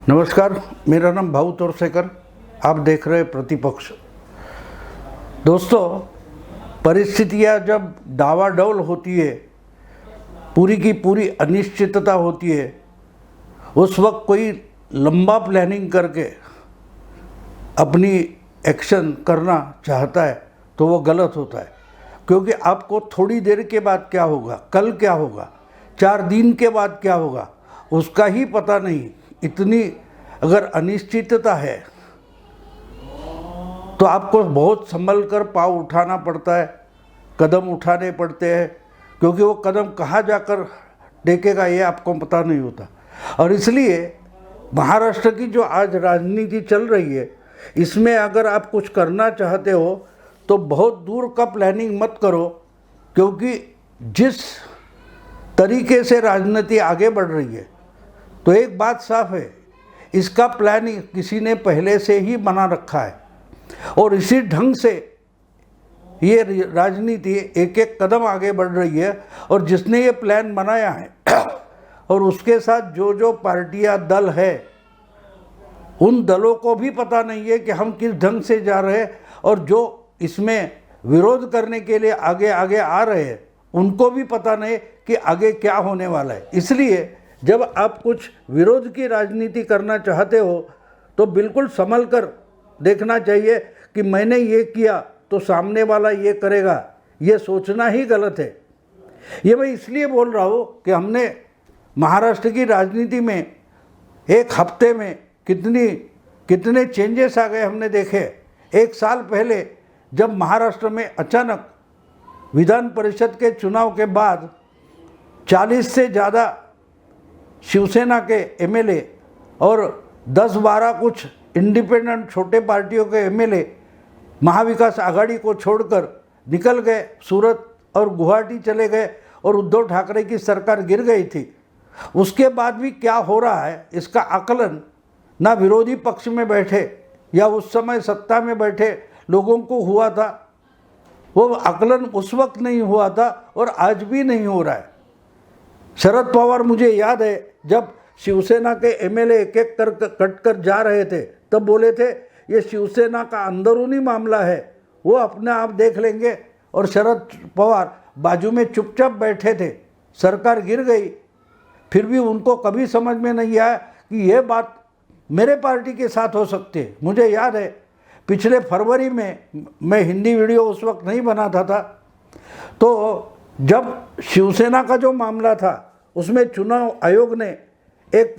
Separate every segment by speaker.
Speaker 1: नमस्कार, मेरा नाम भाऊ तोरसेकर। आप देख रहे हैं प्रतिपक्ष। दोस्तों, परिस्थितियां जब डावाडोल होती है, पूरी की पूरी अनिश्चितता होती है, उस वक्त कोई लंबा प्लानिंग करके अपनी एक्शन करना चाहता है तो वो गलत होता है। क्योंकि आपको थोड़ी देर के बाद क्या होगा, कल क्या होगा, 4 दिन के बाद क्या होगा, उसका ही पता नहीं। इतनी अगर अनिश्चितता है तो आपको बहुत संभल कर पाँव उठाना पड़ता है, कदम उठाने पड़ते हैं, क्योंकि वो कदम कहाँ जाकर टेकेगा ये आपको पता नहीं होता। और इसलिए महाराष्ट्र की जो आज राजनीति चल रही है, इसमें अगर आप कुछ करना चाहते हो तो बहुत दूर का प्लानिंग मत करो, क्योंकि जिस तरीके से राजनीति आगे बढ़ रही है, तो एक बात साफ है, इसका प्लानिंग किसी ने पहले से ही बना रखा है और इसी ढंग से ये राजनीति एक एक कदम आगे बढ़ रही है। और जिसने ये प्लान बनाया है और उसके साथ जो जो पार्टियां दल है, उन दलों को भी पता नहीं है कि हम किस ढंग से जा रहे हैं, और जो इसमें विरोध करने के लिए आगे आगे आ रहे हैं, उनको भी पता नहीं कि आगे क्या होने वाला है। इसलिए जब आप कुछ विरोध की राजनीति करना चाहते हो तो बिल्कुल संभल कर देखना चाहिए कि मैंने ये किया तो सामने वाला ये करेगा, ये सोचना ही गलत है। ये मैं इसलिए बोल रहा हूँ कि हमने महाराष्ट्र की राजनीति में एक हफ्ते में कितने चेंजेस आ गए हमने देखे। 1 साल पहले जब महाराष्ट्र में अचानक विधान परिषद के चुनाव के बाद 40 से ज़्यादा शिवसेना के एमएलए और 10-12 कुछ इंडिपेंडेंट छोटे पार्टियों के एमएलए महाविकास आघाड़ी को छोड़कर निकल गए, सूरत और गुवाहाटी चले गए और उद्धव ठाकरे की सरकार गिर गई थी। उसके बाद भी क्या हो रहा है, इसका आकलन ना विरोधी पक्ष में बैठे या उस समय सत्ता में बैठे लोगों को हुआ था, वो आकलन उस वक्त नहीं हुआ था और आज भी नहीं हो रहा है। शरद पवार, मुझे याद है जब शिवसेना के एमएलए एक एक कर कट कर जा रहे थे, तब बोले थे ये शिवसेना का अंदरूनी मामला है, वो अपने आप देख लेंगे। और शरद पवार बाजू में चुपचाप बैठे थे, सरकार गिर गई। फिर भी उनको कभी समझ में नहीं आया कि यह बात मेरे पार्टी के साथ हो सकती है। मुझे याद है पिछले फरवरी में, मैं हिंदी वीडियो उस वक्त नहीं बनाता था, तो जब शिवसेना का जो मामला था उसमें चुनाव आयोग ने एक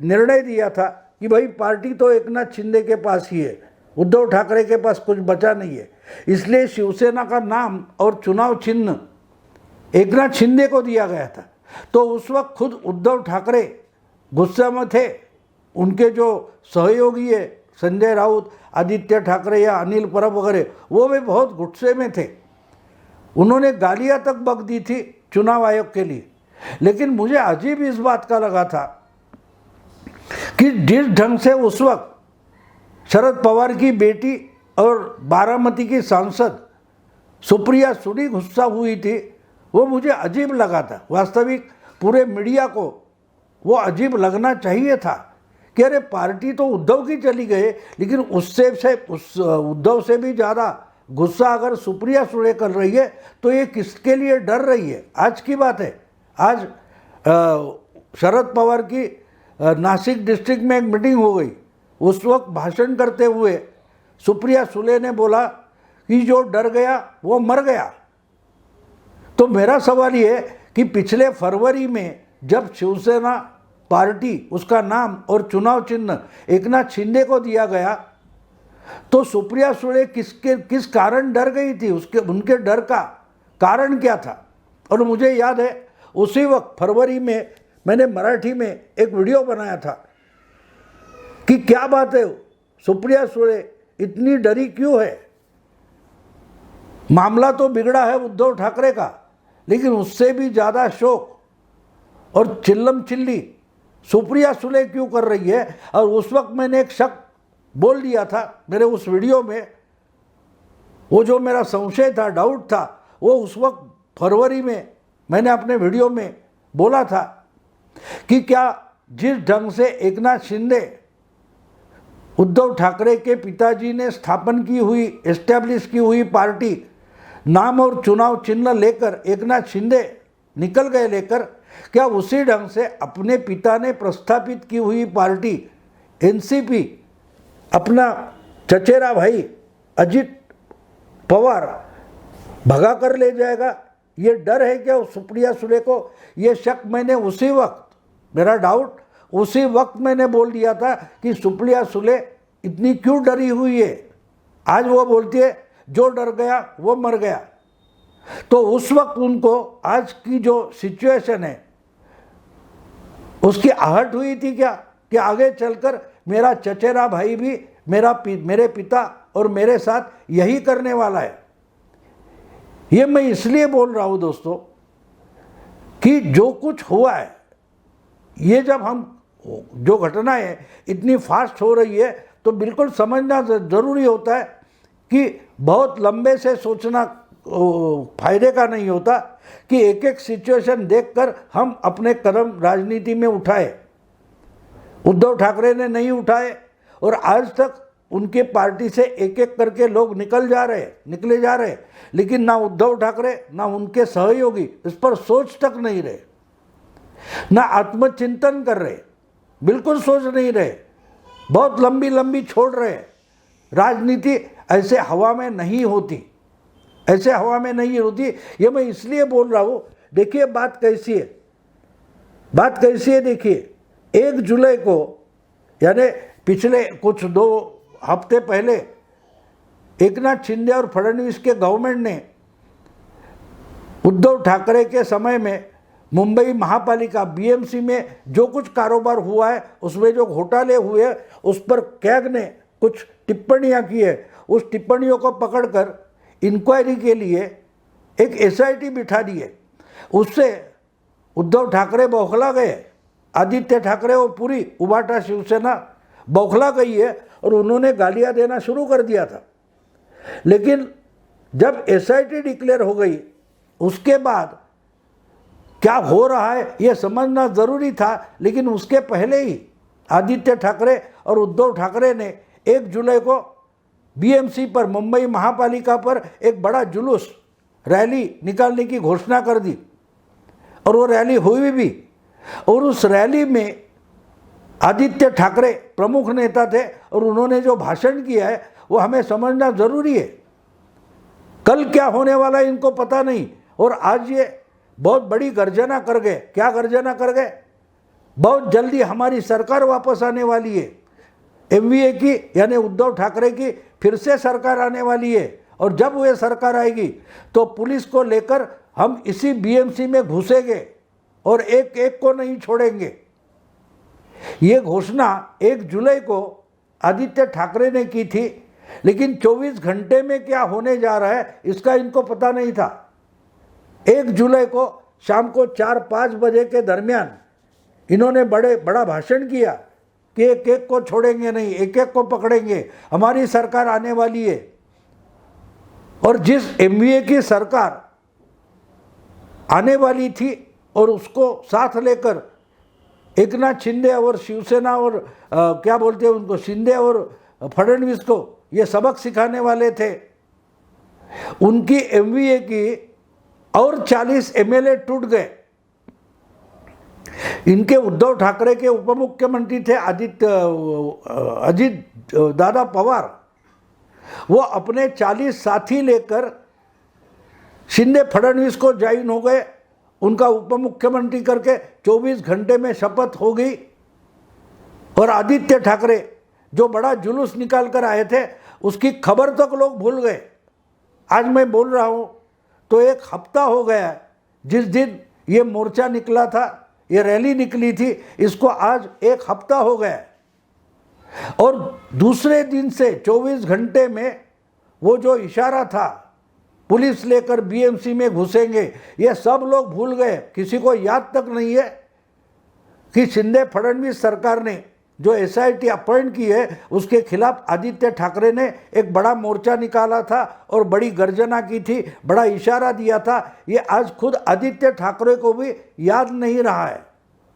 Speaker 1: निर्णय दिया था कि भाई पार्टी तो एकनाथ शिंदे के पास ही है, उद्धव ठाकरे के पास कुछ बचा नहीं है, इसलिए शिवसेना का नाम और चुनाव चिन्ह एकनाथ शिंदे को दिया गया था। तो उस वक्त खुद उद्धव ठाकरे गुस्से में थे, उनके जो सहयोगी है संजय राउत, आदित्य ठाकरे या अनिल परब वगैरह, वो भी बहुत गुस्से में थे। उन्होंने गालियां तक बक दी थी चुनाव आयोग के लिए। लेकिन मुझे अजीब इस बात का लगा था कि जिस ढंग से उस वक्त शरद पवार की बेटी और बारामती की सांसद सुप्रिया सुले गुस्सा हुई थी, वो मुझे अजीब लगा था। वास्तविक पूरे मीडिया को वो अजीब लगना चाहिए था कि अरे पार्टी तो उद्धव की चली गई, लेकिन उस उद्धव से भी ज़्यादा गुस्सा अगर सुप्रिया सुले कर रही है तो ये किसके लिए डर रही है। आज की बात है, आज शरद पवार की नासिक डिस्ट्रिक्ट में एक मीटिंग हो गई। उस वक्त भाषण करते हुए सुप्रिया सुले ने बोला कि जो डर गया वो मर गया। तो मेरा सवाल ये है कि पिछले फरवरी में जब शिवसेना पार्टी, उसका नाम और चुनाव चिन्ह एकनाथ शिंदे को दिया गया, तो सुप्रिया सुले किस कारण डर गई थी, उनके डर का कारण क्या था। और मुझे याद है उसी वक्त फरवरी में मैंने मराठी में एक वीडियो बनाया था कि क्या बात है, सुप्रिया सुले इतनी डरी क्यों है। मामला तो बिगड़ा है उद्धव ठाकरे का, लेकिन उससे भी ज़्यादा शोक और चिल्लम चिल्ली सुप्रिया सुले क्यों कर रही है। और उस वक्त मैंने एक शक बोल दिया था मेरे उस वीडियो में, वो जो मेरा संशय था, डाउट था, वो उस वक्त फरवरी में मैंने अपने वीडियो में बोला था कि क्या जिस ढंग से एकनाथ शिंदे उद्धव ठाकरे के पिताजी ने स्थापन की हुई, एस्टैब्लिश की हुई पार्टी, नाम और चुनाव चिन्ह लेकर एकनाथ शिंदे निकल गए लेकर, क्या उसी ढंग से अपने पिता ने प्रस्थापित की हुई पार्टी एनसीपी अपना चचेरा भाई अजित पवार भगा कर ले जाएगा? ये डर है क्या सुप्रिया सुले को? ये शक मैंने उसी वक्त, मेरा डाउट उसी वक्त मैंने बोल दिया था कि सुप्रिया सुले इतनी क्यों डरी हुई है। आज वो बोलती है जो डर गया वो मर गया। तो उस वक्त उनको आज की जो सिचुएशन है उसकी आहट हुई थी क्या कि आगे चलकर मेरा चचेरा भाई भी मेरे पिता और मेरे साथ यही करने वाला है। ये मैं इसलिए बोल रहा हूँ दोस्तों कि जो कुछ हुआ है, ये जब हम जो घटनाएं इतनी फास्ट हो रही है तो बिल्कुल समझना ज़रूरी होता है कि बहुत लंबे से सोचना फायदे का नहीं होता कि एक एक सिचुएशन देखकर हम अपने कदम राजनीति में उठाए। उद्धव ठाकरे ने नहीं उठाए और आज तक उनके पार्टी से एक एक करके लोग निकले जा रहे, लेकिन ना उद्धव ठाकरे ना उनके सहयोगी इस पर सोच तक नहीं रहे, ना आत्मचिंतन कर रहे, बिल्कुल सोच नहीं रहे, बहुत लंबी लंबी छोड़ रहे। राजनीति ऐसे हवा में नहीं होती, ऐसे हवा में नहीं होती। ये मैं इसलिए बोल रहा हूँ। देखिए बात कैसी है, देखिए 1 जुलाई को यानी पिछले कुछ 2 हफ्ते पहले एकनाथ शिंदे और फडणवीस के गवर्नमेंट ने उद्धव ठाकरे के समय में मुंबई महापालिका बीएमसी में जो कुछ कारोबार हुआ है, उसमें जो घोटाले हुए उस पर कैग ने कुछ टिप्पणियां की है। उस टिप्पणियों को पकड़कर इंक्वायरी के लिए एक एसआईटी बिठा दी है। उससे उद्धव ठाकरे बौखला गए, आदित्य ठाकरे वो पूरी उबाटा शिवसेना बौखला गई है और उन्होंने गालियां देना शुरू कर दिया था। लेकिन जब एसआईटी डिक्लेयर हो गई उसके बाद क्या हो रहा है ये समझना ज़रूरी था। लेकिन उसके पहले ही आदित्य ठाकरे और उद्धव ठाकरे ने 1 जुलाई को बीएमसी पर, मुंबई महापालिका पर एक बड़ा जुलूस रैली निकालने की घोषणा कर दी और वो रैली हुई भी। और उस रैली में आदित्य ठाकरे प्रमुख नेता थे और उन्होंने जो भाषण किया है वो हमें समझना ज़रूरी है। कल क्या होने वाला है इनको पता नहीं, और आज ये बहुत बड़ी गर्जना कर गए। क्या गर्जना कर गए? बहुत जल्दी हमारी सरकार वापस आने वाली है, एमवीए की यानी उद्धव ठाकरे की फिर से सरकार आने वाली है। और जब वह सरकार आएगी तो पुलिस को लेकर हम इसी बीएमसी में घुसेंगे और एक एक को नहीं छोड़ेंगे। ये घोषणा 1 जुलाई को आदित्य ठाकरे ने की थी, लेकिन 24 घंटे में क्या होने जा रहा है इसका इनको पता नहीं था। 1 जुलाई को शाम को 4-5 बजे के दरमियान इन्होंने बड़ा भाषण किया कि एक एक को छोड़ेंगे नहीं, एक एक को पकड़ेंगे, हमारी सरकार आने वाली है। और जिस एमवीए की सरकार आने वाली थी और उसको साथ लेकर एकनाथ शिंदे और शिवसेना और क्या बोलते हैं उनको, शिंदे और फडणवीस को ये सबक सिखाने वाले थे, उनकी एमवीए की और 40 एमएलए टूट गए। इनके उद्धव ठाकरे के उप मुख्यमंत्री थे अजित दादा पवार, वो अपने 40 साथी लेकर शिंदे फडणवीस को ज्वाइन हो गए, उनका उप मुख्यमंत्री करके 24 घंटे में शपथ हो गई। और आदित्य ठाकरे जो बड़ा जुलूस निकाल कर आए थे उसकी खबर तक लोग भूल गए। आज मैं बोल रहा हूँ तो 1 हफ्ता हो गया जिस दिन ये मोर्चा निकला था, ये रैली निकली थी, इसको आज 1 हफ्ता हो गया। और दूसरे दिन से 24 घंटे में वो जो इशारा था पुलिस लेकर बीएमसी में घुसेंगे, ये सब लोग भूल गए। किसी को याद तक नहीं है कि शिंदे फडणवीस सरकार ने जो एसआईटी अपॉइंट की है उसके खिलाफ आदित्य ठाकरे ने एक बड़ा मोर्चा निकाला था और बड़ी गर्जना की थी, बड़ा इशारा दिया था। ये आज खुद आदित्य ठाकरे को भी याद नहीं रहा है।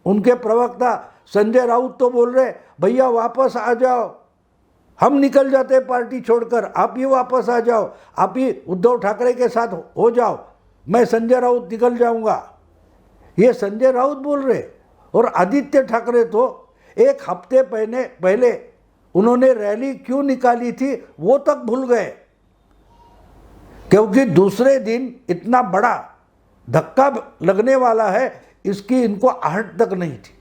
Speaker 1: उनके प्रवक्ता संजय राउत तो बोल रहे भैया वापस आ जाओ, हम निकल जाते पार्टी छोड़कर, आप ही वापस आ जाओ, आप ही उद्धव ठाकरे के साथ हो जाओ, मैं संजय राउत निकल जाऊंगा। ये संजय राउत बोल रहे। और आदित्य ठाकरे तो एक हफ्ते पहले उन्होंने रैली क्यों निकाली थी वो तक भूल गए, क्योंकि दूसरे दिन इतना बड़ा धक्का लगने वाला है इसकी इनको आहट तक नहीं थी।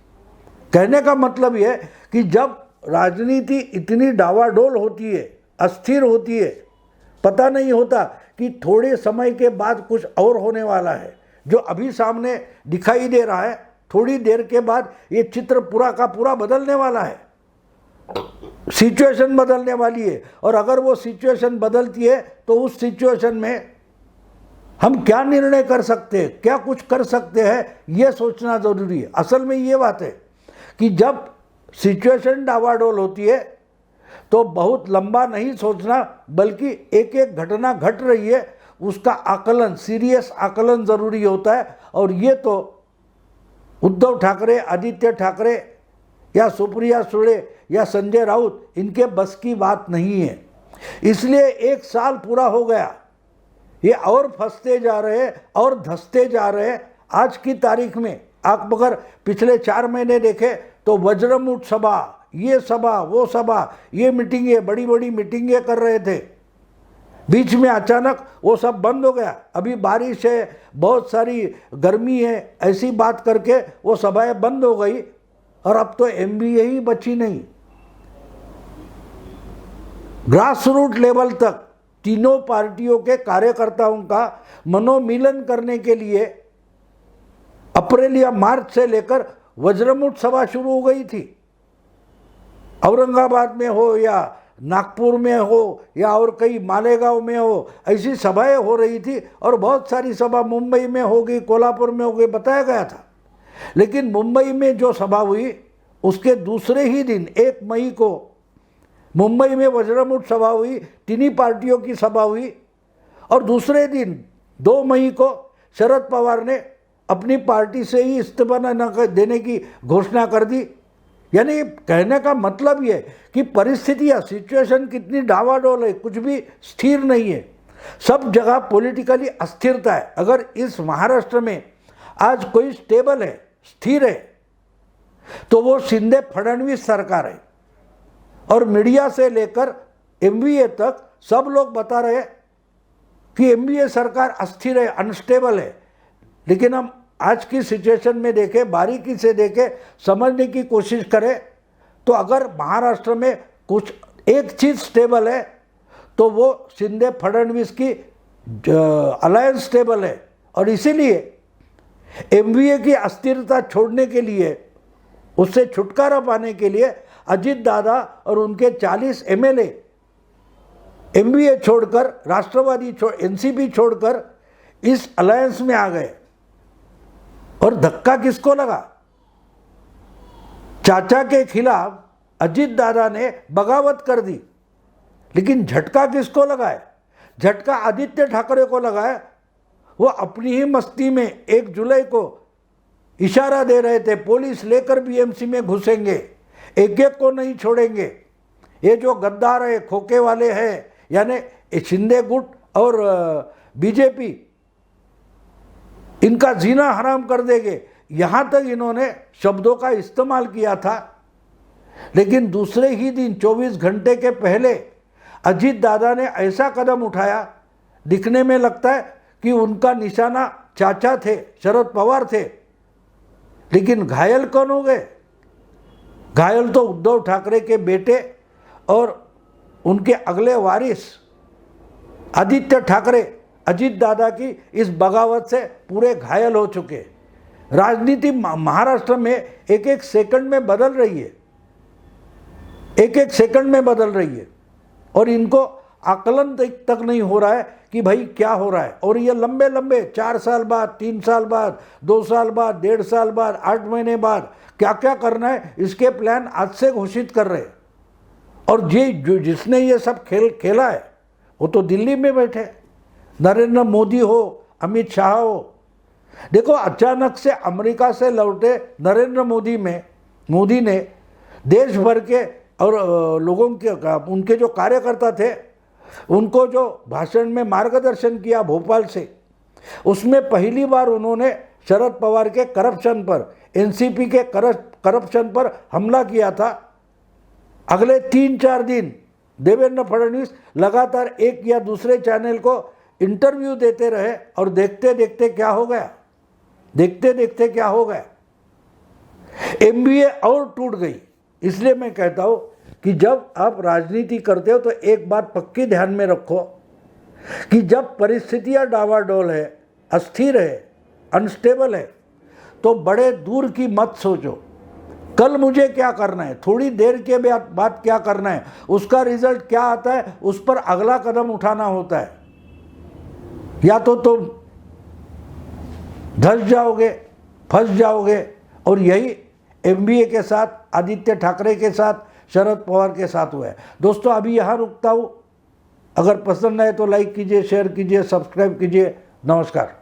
Speaker 1: कहने का मतलब यह कि जब राजनीति इतनी डावाडोल होती है, अस्थिर होती है, पता नहीं होता कि थोड़े समय के बाद कुछ और होने वाला है। जो अभी सामने दिखाई दे रहा है, थोड़ी देर के बाद ये चित्र पूरा का पूरा बदलने वाला है, सिचुएशन बदलने वाली है। और अगर वो सिचुएशन बदलती है तो उस सिचुएशन में हम क्या निर्णय कर सकते हैं, क्या कुछ कर सकते हैं, ये सोचना ज़रूरी है। असल में ये बात है कि जब सिचुएशन डावाडोल होती है तो बहुत लंबा नहीं सोचना, बल्कि एक एक घटना घट रही है उसका आकलन, सीरियस आकलन ज़रूरी होता है। और ये तो उद्धव ठाकरे, आदित्य ठाकरे या सुप्रिया सुळे या संजय राउत, इनके बस की बात नहीं है। इसलिए 1 साल पूरा हो गया, ये और फंसते जा रहे हैं और धंसते जा रहे हैं। आज की तारीख में आप अगर पिछले 4 महीने देखें तो वज्रमुठ सभा, ये सभा, वो सभा, ये मीटिंगें, बड़ी बड़ी मीटिंगें कर रहे थे, बीच में अचानक वो सब बंद हो गया। अभी बारिश है, बहुत सारी गर्मी है, ऐसी बात करके वो सभाएं बंद हो गई और अब तो MBA ही बची नहीं। ग्रास रूट लेवल तक तीनों पार्टियों के कार्यकर्ताओं का मनोमिलन करने के लिए अप्रैल या मार्च से लेकर वज्रमुठ सभा शुरू हो गई थी। औरंगाबाद में हो या नागपुर में हो या और कई मालेगांव में हो, ऐसी सभाएं हो रही थी। और बहुत सारी सभा मुंबई में हो गई, कोल्हापुर में हो गई, बताया गया था। लेकिन मुंबई में जो सभा हुई उसके दूसरे ही दिन 1 मई को मुंबई में वज्रमुठ सभा हुई, तीनों पार्टियों की सभा हुई। और दूसरे दिन 2 मई को शरद पवार ने अपनी पार्टी से ही इस्तीफा न देने की घोषणा कर दी। यानी कहने का मतलब ये कि परिस्थितियाँ, सिचुएशन कितनी डावाडोल है, कुछ भी स्थिर नहीं है, सब जगह पॉलिटिकली अस्थिरता है। अगर इस महाराष्ट्र में आज कोई स्टेबल है, स्थिर है, तो वो शिंदे फडणवीस सरकार है। और मीडिया से लेकर MBA तक सब लोग बता रहे कि MBA सरकार अस्थिर है, अनस्टेबल है। लेकिन हम आज की सिचुएशन में देखें, बारीकी से देखें, समझने की कोशिश करें, तो अगर महाराष्ट्र में कुछ एक चीज़ स्टेबल है तो वो शिंदे फडणवीस की अलायंस स्टेबल है। और इसीलिए MBA की अस्थिरता छोड़ने के लिए, उससे छुटकारा पाने के लिए अजित दादा और उनके 40 MLA MBA छोड़कर, राष्ट्रवादी NCP छोड़कर इस अलायंस में आ गए। और धक्का किसको लगा? चाचा के खिलाफ अजित दादा ने बगावत कर दी, लेकिन झटका किसको लगा है? झटका आदित्य ठाकरे को लगा है। वो अपनी ही मस्ती में 1 जुलाई को इशारा दे रहे थे, पुलिस लेकर BMC में घुसेंगे, एक एक को नहीं छोड़ेंगे। ये जो गद्दार है, खोखे वाले हैं, यानी शिंदे गुट और BJP, इनका जीना हराम कर देंगे, यहाँ तक इन्होंने शब्दों का इस्तेमाल किया था। लेकिन दूसरे ही दिन 24 घंटे के पहले अजित दादा ने ऐसा कदम उठाया, दिखने में लगता है कि उनका निशाना चाचा थे, शरद पवार थे। लेकिन घायल कौन हो गए? घायल तो उद्धव ठाकरे के बेटे और उनके अगले वारिस आदित्य ठाकरे, अजित दादा की इस बगावत से पूरे घायल हो चुके। राजनीति महाराष्ट्र में एक एक सेकंड में बदल रही है, एक एक सेकंड में बदल रही है। और इनको आकलन तक नहीं हो रहा है कि भाई क्या हो रहा है। और ये लंबे लंबे 4 साल बाद, 3 साल बाद, 2 साल बाद, 1.5 साल बाद, 8 महीने बाद क्या क्या करना है, इसके प्लान आज से घोषित कर रहे। और जिसने ये सब खेला है वो तो दिल्ली में बैठे, नरेंद्र मोदी हो, अमित शाह हो, देखो, अचानक से अमेरिका से लौटे नरेंद्र मोदी ने देश भर के और लोगों के उनके जो कार्यकर्ता थे उनको जो भाषण में मार्गदर्शन किया भोपाल से, उसमें पहली बार उन्होंने शरद पवार के करप्शन पर, एनसीपी के करप्शन पर हमला किया था। अगले 3-4 दिन देवेंद्र फडणवीस लगातार एक या दूसरे चैनल को इंटरव्यू देते रहे और देखते देखते क्या हो गया, एमबीए और टूट गई। इसलिए मैं कहता हूँ कि जब आप राजनीति करते हो तो एक बात पक्की ध्यान में रखो कि जब परिस्थितियाँ डावाडोल है, अस्थिर है, अनस्टेबल है, तो बड़े दूर की मत सोचो। कल मुझे क्या करना है, थोड़ी देर के बाद क्या करना है, उसका रिजल्ट क्या आता है, उस पर अगला कदम उठाना होता है। या तो तुम धंस जाओगे, फंस जाओगे, और यही एमबीए के साथ, आदित्य ठाकरे के साथ, शरद पवार के साथ हुआ है। दोस्तों, अभी यहाँ रुकता हूँ। अगर पसंद आए तो लाइक कीजिए, शेयर कीजिए, सब्सक्राइब कीजिए। नमस्कार।